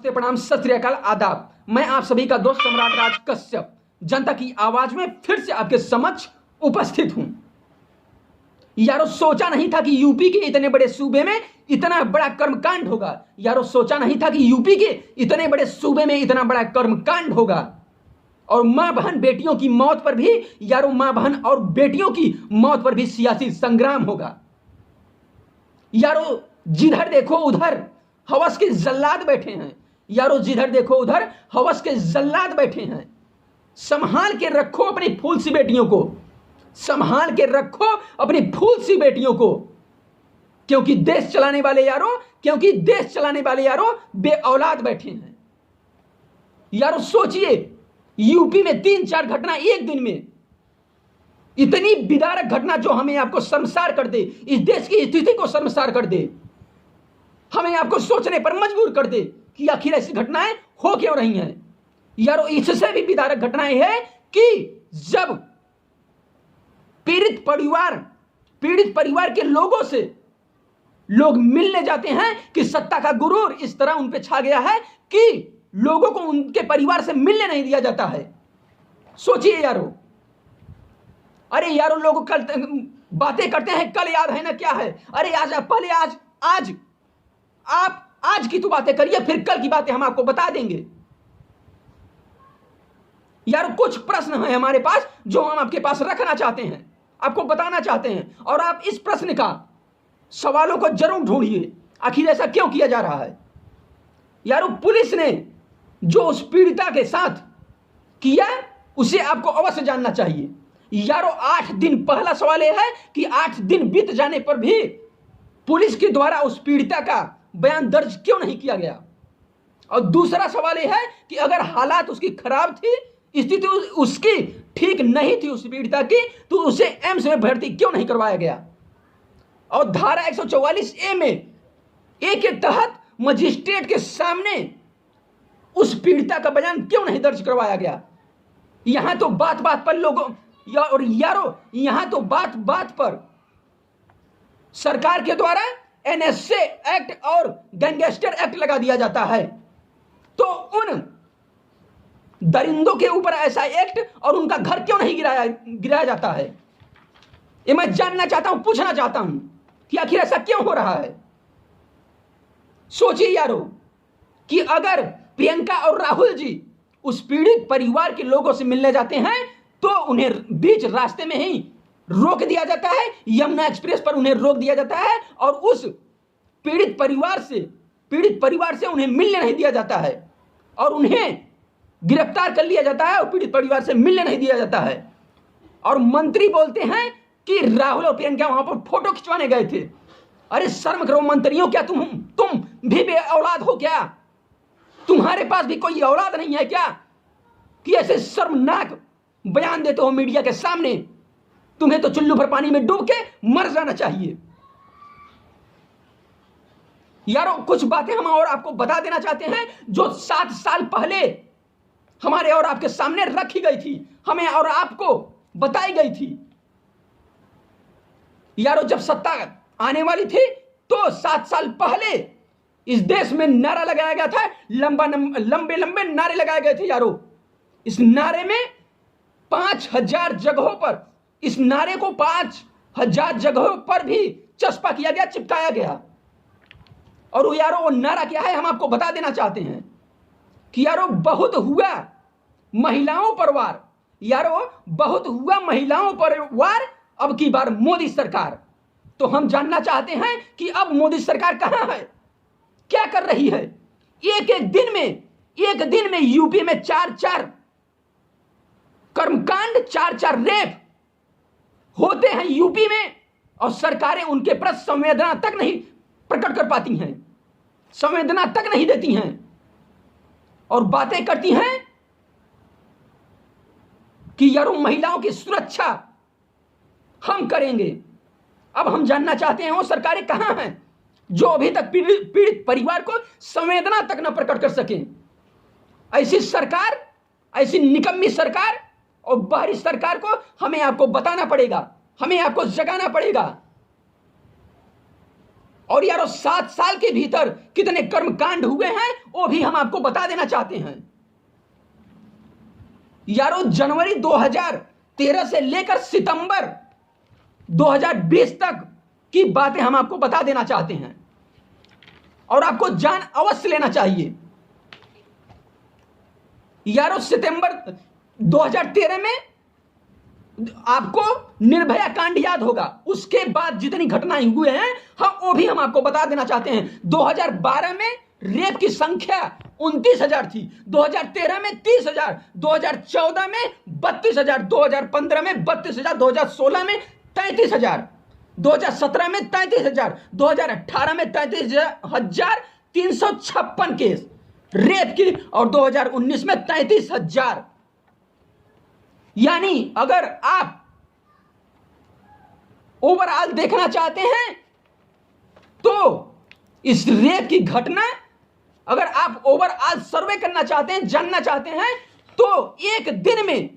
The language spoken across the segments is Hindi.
नमस्ते, प्रणाम, सत श्री अकाल, आदाब। मैं आप सभी का दोस्त सम्राट राज कश्यप जनता की आवाज में फिर से आपके समक्ष उपस्थित हूं। यारो सोचा नहीं था कि यूपी के इतने बड़े सूबे में इतना बड़ा कर्मकांड होगा। यारो सोचा नहीं था कि यूपी के इतने बड़े सूबे में इतना बड़ा कर्मकांड होगा। और मां बहन बेटियों की मौत पर भी, यारो मां बहन और बेटियों की मौत पर भी सियासी संग्राम होगा। यारो जिधर देखो उधर हवस के जल्लाद बैठे हैं। यारो जिधर देखो उधर हवस के जल्लाद बैठे हैं। संभाल के रखो अपनी फूल सी बेटियों को, संभाल के रखो अपनी फूल सी बेटियों को, क्योंकि देश चलाने वाले यारो बे औलाद बैठे हैं। यारो सोचिए, यूपी में 3-4 घटना एक दिन में, इतनी विदारक घटना जो हमें आपको शर्मसार कर दे, इस देश की स्थिति को शर्मसार कर दे, हमें आपको सोचने पर मजबूर कर दे कि आखिर ऐसी घटनाएं हो क्यों रही हैं। यारो इससे भी विदारक घटनाएं हैं कि जब पीड़ित परिवार के लोगों से लोग मिलने जाते हैं कि सत्ता का गुरूर इस तरह उन पे छा गया है कि लोगों को उनके परिवार से मिलने नहीं दिया जाता है। सोचिए यारो, अरे यारो लोग कल बातें करते हैं, कल याद है ना क्या है, अरे आप आज की तो बातें करिए, फिर कल की बातें हम आपको बता देंगे। यार कुछ प्रश्न है हमारे पास जो हम आपके पास रखना चाहते हैं, आपको बताना चाहते हैं, और आप इस प्रश्न का सवालों को जरूर ढूंढिए, आखिर ऐसा क्यों किया जा रहा है। यारो पुलिस ने जो उस पीड़िता के साथ किया उसे आपको अवश्य जानना चाहिए। यारो 8 दिन, पहला सवाल यह है कि 8 दिन बीत जाने पर भी पुलिस के द्वारा उस पीड़िता का बयान दर्ज क्यों नहीं किया गया। और दूसरा सवाल यह है कि अगर हालात उसकी खराब थी, स्थिति उसकी ठीक नहीं थी उस पीड़िता की, तो उसे एम्स में भर्ती क्यों नहीं करवाया गया। और धारा 144A में ए के तहत मजिस्ट्रेट के सामने उस पीड़िता का बयान क्यों नहीं दर्ज करवाया गया। यहां तो बात बात पर लोगों और यारो यहां तो बात बात पर सरकार के द्वारा NSA एक्ट और गैंगस्टर एक्ट लगा दिया जाता है। तो उन दरिंदों के ऊपर ऐसा एक्ट और उनका घर क्यों नहीं गिराया जाता है। ये मैं जानना चाहता हूं, पूछना चाहता हूं कि आखिर ऐसा क्यों हो रहा है। सोचिए यारो कि अगर प्रियंका और राहुल जी उस पीड़ित परिवार के लोगों से मिलने जाते हैं तो उन्हें बीच रास्ते में ही रोक दिया जाता है, यमुना एक्सप्रेस पर उन्हें रोक दिया जाता है और उस पीड़ित परिवार से उन्हें मिलने नहीं दिया जाता है और उन्हें गिरफ्तार कर लिया जाता है और पीड़ित परिवार से मिलने नहीं दिया जाता है। और मंत्री बोलते हैं कि राहुल और प्रियंका वहां पर फोटो खिंचवाने गए थे। अरे शर्म करो मंत्रियों, क्या तुम भी बे औलाद हो क्या? तुम्हारे पास भी कोई औलाद नहीं है क्या कि ऐसे शर्मनाक बयान देते हो मीडिया के सामने? तुम्हें तो चुल्लू भर पानी में डूब के मर जाना चाहिए। यारो कुछ बातें हम और आपको बता देना चाहते हैं जो 7 साल पहले हमारे और आपके सामने रखी गई थी, हमें और आपको बताई गई थी। यारो जब सत्ता आने वाली थी तो 7 साल पहले इस देश में नारा लगाया गया था, लंबे लंबे नारे लगाए गए थे। यारो इस नारे में 5000 जगहों पर, इस नारे को 5000 जगहों पर भी चस्पा किया गया, चिपकाया गया। और वो नारा क्या है हम आपको बता देना चाहते हैं कि यारो बहुत हुआ महिलाओं पर वार, यारो बहुत हुआ महिलाओं पर वार, अब की बार मोदी सरकार। तो हम जानना चाहते हैं कि अब मोदी सरकार कहां है, क्या कर रही है। एक दिन में यूपी में 4-4 कर्मकांड, 4-4 रेप होते हैं यूपी में, और सरकारें उनके प्रति संवेदना तक नहीं प्रकट कर पाती हैं, संवेदना तक नहीं देती हैं और बातें करती हैं कि यारो महिलाओं की सुरक्षा हम करेंगे। अब हम जानना चाहते हैं वो सरकारें कहां हैं जो अभी तक पीड़ित परिवार को संवेदना तक न प्रकट कर सके। ऐसी सरकार, ऐसी निकम्मी सरकार और बाहरी सरकार को हमें आपको बताना पड़ेगा, हमें आपको जगाना पड़ेगा। और यारो 7 साल के भीतर कितने कर्मकांड हुए हैं वो भी हम आपको बता देना चाहते हैं। यारो जनवरी 2013 से लेकर सितंबर 2020 तक की बातें हम आपको बता देना चाहते हैं और आपको जान अवश्य लेना चाहिए। यारो सितंबर 2013 में आपको निर्भया कांड याद होगा, उसके बाद जितनी घटनाएं हुए हैं वो भी हम आपको बता देना चाहते हैं। 2012 में रेप की संख्या 29,000 थी, 2013 में 30,000, 2014 में 32,000, 2015 में 32,000, 2016 में 33,000, 2017 में 33,000, 2018 में 33,356 केस रेप की और 2019 में 33,000। यानी अगर आप ओवरऑल देखना चाहते हैं तो इस रेप की घटना, अगर आप ओवरऑल सर्वे करना चाहते हैं, जानना चाहते हैं, तो एक दिन में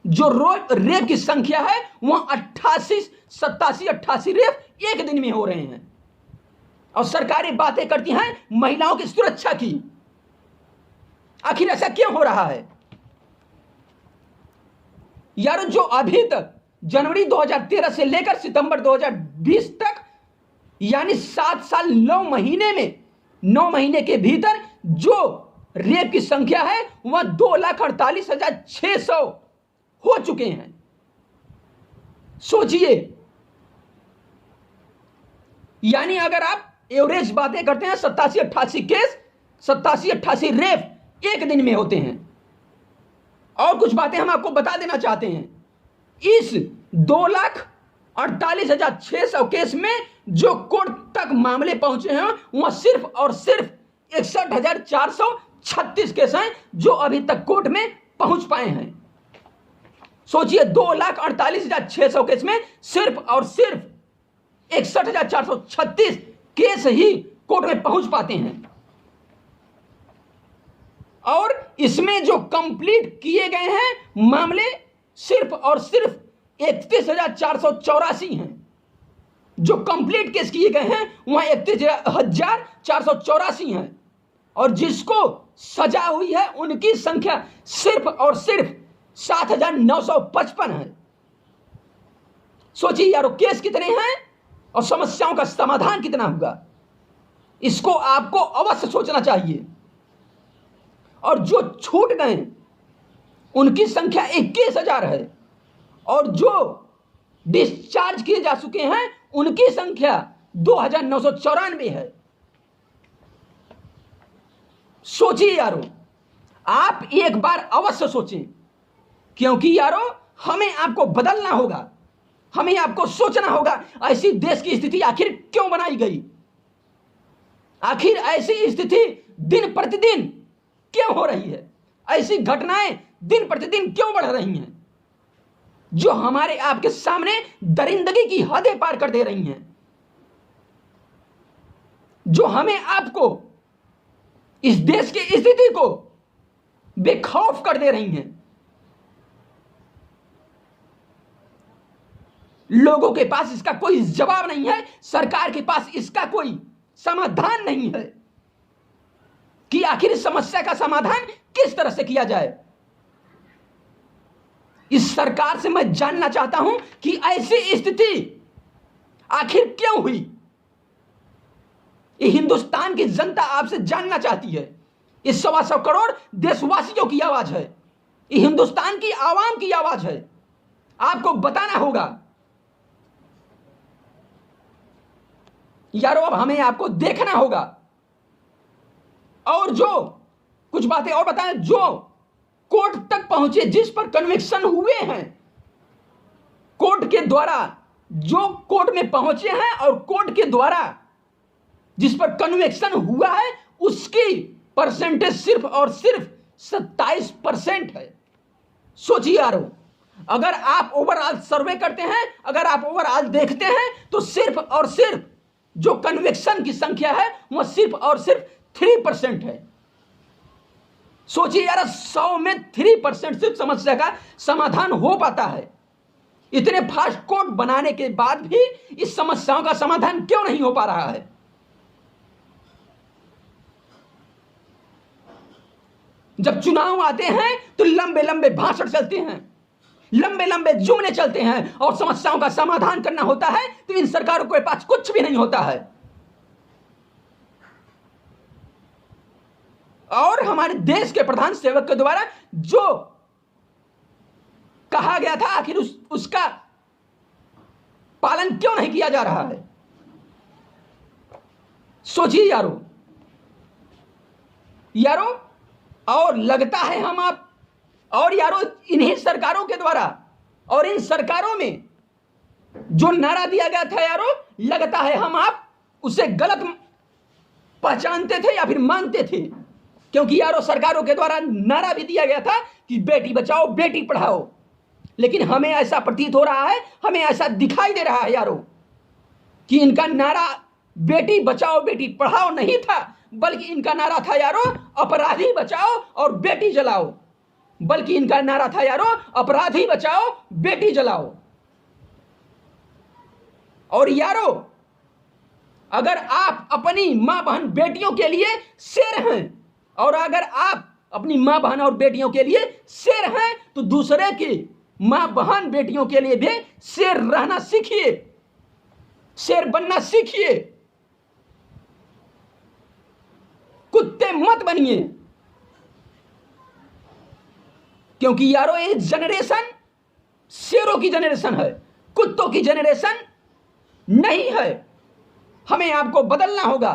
जो रेप की संख्या है वह 88 रेप एक दिन में हो रहे हैं। और सरकारें बातें करती हैं महिलाओं की सुरक्षा की। आखिर ऐसा क्यों हो रहा है यार? जो अभी तक जनवरी 2013 से लेकर सितंबर 2020 तक यानी 7 साल 9 महीने में 9 महीने के भीतर जो रेप की संख्या है वह 2,48,600 हो चुके हैं। सोचिए, यानी अगर आप एवरेज बातें करते हैं 87-88 केस, 87-88 रेप एक दिन में होते हैं। और कुछ बातें हम आपको बता देना चाहते हैं। इस 2,48,600 केस में जो कोर्ट तक मामले पहुंचे हैं वह सिर्फ और सिर्फ 61,436 केस हैं जो अभी तक कोर्ट में पहुंच पाए हैं। सोचिए, 2,48,600 केस में सिर्फ और सिर्फ 61,436 केस ही कोर्ट में पहुंच पाते हैं। और इसमें जो कंप्लीट किए गए हैं मामले सिर्फ और सिर्फ 31,484 हैं। जो कंप्लीट केस किए गए हैं वह 31,484 हैं। और जिसको सजा हुई है उनकी संख्या सिर्फ और सिर्फ 7,955 है। सोचिए यारो, केस कितने हैं और समस्याओं का समाधान कितना होगा, इसको आपको अवश्य सोचना चाहिए। और जो छूट गए उनकी संख्या 21,000 है और जो डिस्चार्ज किए जा चुके हैं उनकी संख्या 2,994 है। सोचिए यारो, आप एक बार अवश्य सोचें, क्योंकि यारो हमें आपको बदलना होगा, हमें आपको सोचना होगा ऐसी देश की स्थिति आखिर क्यों बनाई गई, आखिर ऐसी स्थिति दिन प्रतिदिन क्यों हो रही है, ऐसी घटनाएं दिन प्रतिदिन क्यों बढ़ रही हैं जो हमारे आपके सामने दरिंदगी की हदें पार कर दे रही हैं, जो हमें आपको इस देश की स्थिति को बेखौफ कर दे रही हैं। लोगों के पास इसका कोई जवाब नहीं है, सरकार के पास इसका कोई समाधान नहीं है कि आखिर इस समस्या का समाधान किस तरह से किया जाए। इस सरकार से मैं जानना चाहता हूं कि ऐसी स्थिति आखिर क्यों हुई। ये हिंदुस्तान की जनता आपसे जानना चाहती है। ये 125 करोड़ देशवासियों की आवाज है, ये हिंदुस्तान की आवाम की आवाज है। आपको बताना होगा यारो, अब हमें आपको देखना होगा। और जो कुछ बातें और बताएं, जो कोर्ट तक पहुंचे, जिस पर कन्विक्शन हुए हैं, कोर्ट के द्वारा जो कोर्ट में पहुंचे हैं और कोर्ट के द्वारा जिस पर कन्विक्शन हुआ है उसकी परसेंटेज सिर्फ और सिर्फ 27% है। सोचिए यारो, अगर आप ओवरऑल सर्वे करते हैं, अगर आप ओवरऑल देखते हैं तो सिर्फ और सिर्फ जो कन्विक्शन की संख्या है वह सिर्फ और सिर्फ 3% है। सोचिए यार, 100 में 3% सिर्फ समस्या का समाधान हो पाता है। इतने फास्ट कोर्ट बनाने के बाद भी इस समस्याओं का समाधान क्यों नहीं हो पा रहा है? जब चुनाव आते हैं तो लंबे लंबे भाषण चलते हैं, लंबे लंबे जुमले चलते हैं, और समस्याओं का समाधान करना होता है तो इन सरकारों के पास कुछ भी नहीं होता है। और हमारे देश के प्रधान सेवक के द्वारा जो कहा गया था, आखिर उसका पालन क्यों नहीं किया जा रहा है? सोचिए यारो, और लगता है हम आप और यारो इन्हीं सरकारों के द्वारा और इन सरकारों में जो नारा दिया गया था यारो, लगता है हम आप उसे गलत पहचानते थे या फिर मानते थे, क्योंकि यारो सरकारों के द्वारा नारा भी दिया गया था कि बेटी बचाओ बेटी पढ़ाओ, लेकिन हमें ऐसा प्रतीत हो रहा है, हमें ऐसा दिखाई दे रहा है यारो कि इनका नारा बेटी बचाओ बेटी पढ़ाओ नहीं था, बल्कि इनका नारा था यारो अपराधी बचाओ और बेटी जलाओ, बल्कि इनका नारा था यारो अपराधी बचाओ बेटी जलाओ। और यारो अगर आप अपनी मां बहन बेटियों के लिए शेर हैं, और अगर आप अपनी मां बहन और बेटियों के लिए शेर हैं, तो दूसरे की मां बहन बेटियों के लिए भी शेर रहना सीखिए, शेर बनना सीखिए। कुत्ते मत बनिए, क्योंकि यारो ये जनरेशन शेरों की जनरेशन है, कुत्तों की जनरेशन नहीं है। हमें आपको बदलना होगा।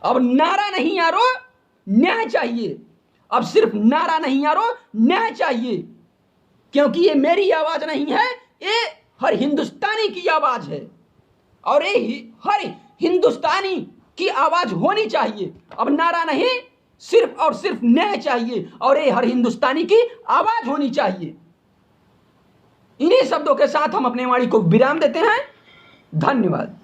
अब नारा नहीं यारो, न्याय चाहिए। अब सिर्फ नारा नहीं यारो, न्याय चाहिए, क्योंकि ये मेरी आवाज नहीं है, ये हर हिंदुस्तानी की आवाज है, और ये हर हिंदुस्तानी की आवाज होनी चाहिए। अब नारा नहीं, सिर्फ और सिर्फ न्याय चाहिए, और ये हर हिंदुस्तानी की आवाज होनी चाहिए। इन्हीं शब्दों के साथ हम अपने वाणी को विराम देते हैं। धन्यवाद।